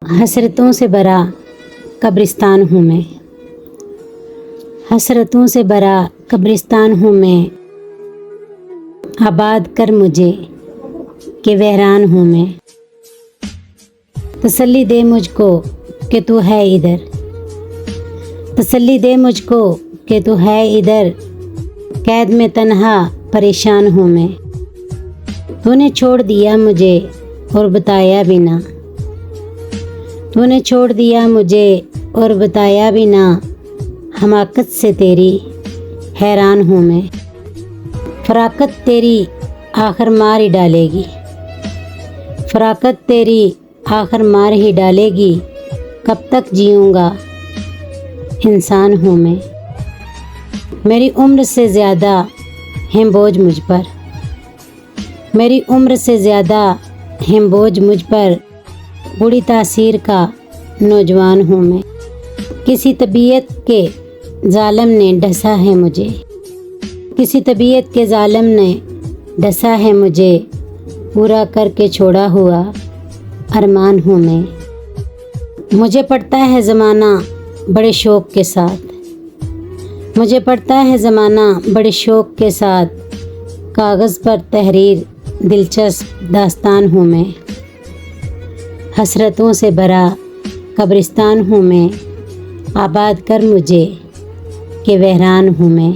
حسرتوں سے بھرا قبرستان ہوں میں، حسرتوں سے بھرا قبرستان ہوں میں، آباد کر مجھے کہ ویران ہوں میں۔ تسلی دے مجھ کو کہ تو ہے ادھر، تسلی دے مجھ کو کہ تو ہے ادھر، قید میں تنہا پریشان ہوں میں۔ تو نے چھوڑ دیا مجھے اور بتایا بھی نہ، تو نے چھوڑ دیا مجھے اور بتایا بھی نہ، حماقت سے تیری حیران ہوں میں۔ فراقت تیری آخر مار ہی ڈالے گی، فراقت تیری آخر مار ہی ڈالے گی، کب تک جیوں گا انسان ہوں میں۔ میری عمر سے زیادہ ہیں بوجھ مجھ پر، میری عمر سے زیادہ ہیں بوجھ مجھ پر، بری تاثیر کا نوجوان ہوں میں۔ کسی طبیعت کے ظالم نے ڈسا ہے مجھے، کسی طبیعت کے ظالم نے ڈسا ہے مجھے، پورا کر کے چھوڑا ہوا ارمان ہوں میں۔ مجھے پڑھتا ہے زمانہ بڑے شوق کے ساتھ، مجھے پڑھتا ہے زمانہ بڑے شوق کے ساتھ، کاغذ پر تحریر دلچسپ داستان ہوں میں۔ حسرتوں سے بھرا قبرستان ہوں میں، آباد کر مجھے کہ ویران ہوں میں۔